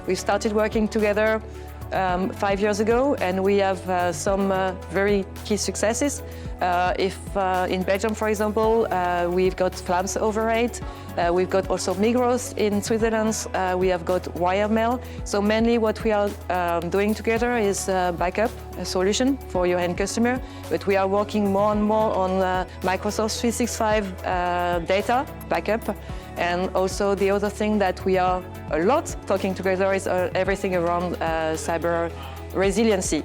We started working together 5 years ago, and we have some very key successes. In Belgium, for example, we've got Flams over 8. We've got also Migros in Switzerland. We have got Wiremail. So mainly what we are doing together is backup a solution for your end customer. But we are working more and more on Microsoft 365 data backup. And also the other thing that we are a lot talking together is everything around cyber resiliency.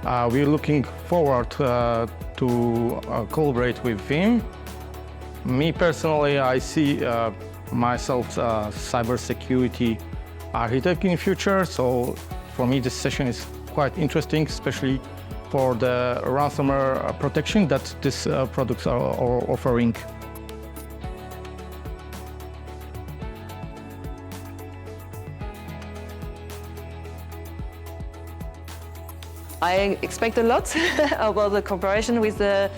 We're looking forward to collaborate with Veeam. Me personally, I see myself cybersecurity architect in the future. So for me, this session is quite interesting, especially for the ransomware protection that these products are offering. I expect a lot about the cooperation with the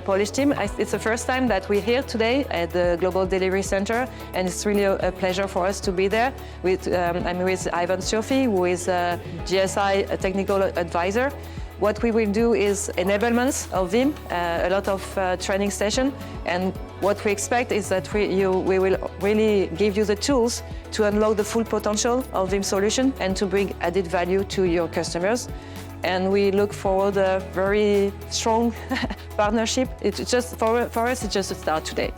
Polish team. It's the first time that we're here today at the Global Delivery Center, and it's really a pleasure for us to be there. I'm with Ivan Surfi, who is a GSI technical advisor. What we will do is enablements of Veeam, a lot of training session, and what we expect is that we will really give you the tools to unlock the full potential of Veeam solution and to bring added value to your customers. And we look forward to a very strong partnership. It's just for us, it's just a start today.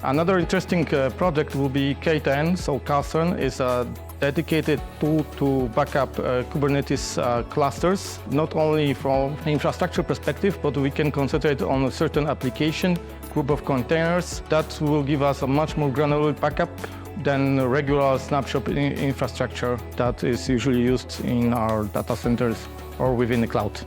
Another interesting project will be K10. So K10 is a dedicated tool to back up Kubernetes clusters, not only from infrastructure perspective, but we can concentrate on a certain application, group of containers that will give us a much more granular backup than regular snapshot infrastructure that is usually used in our data centers or within the cloud.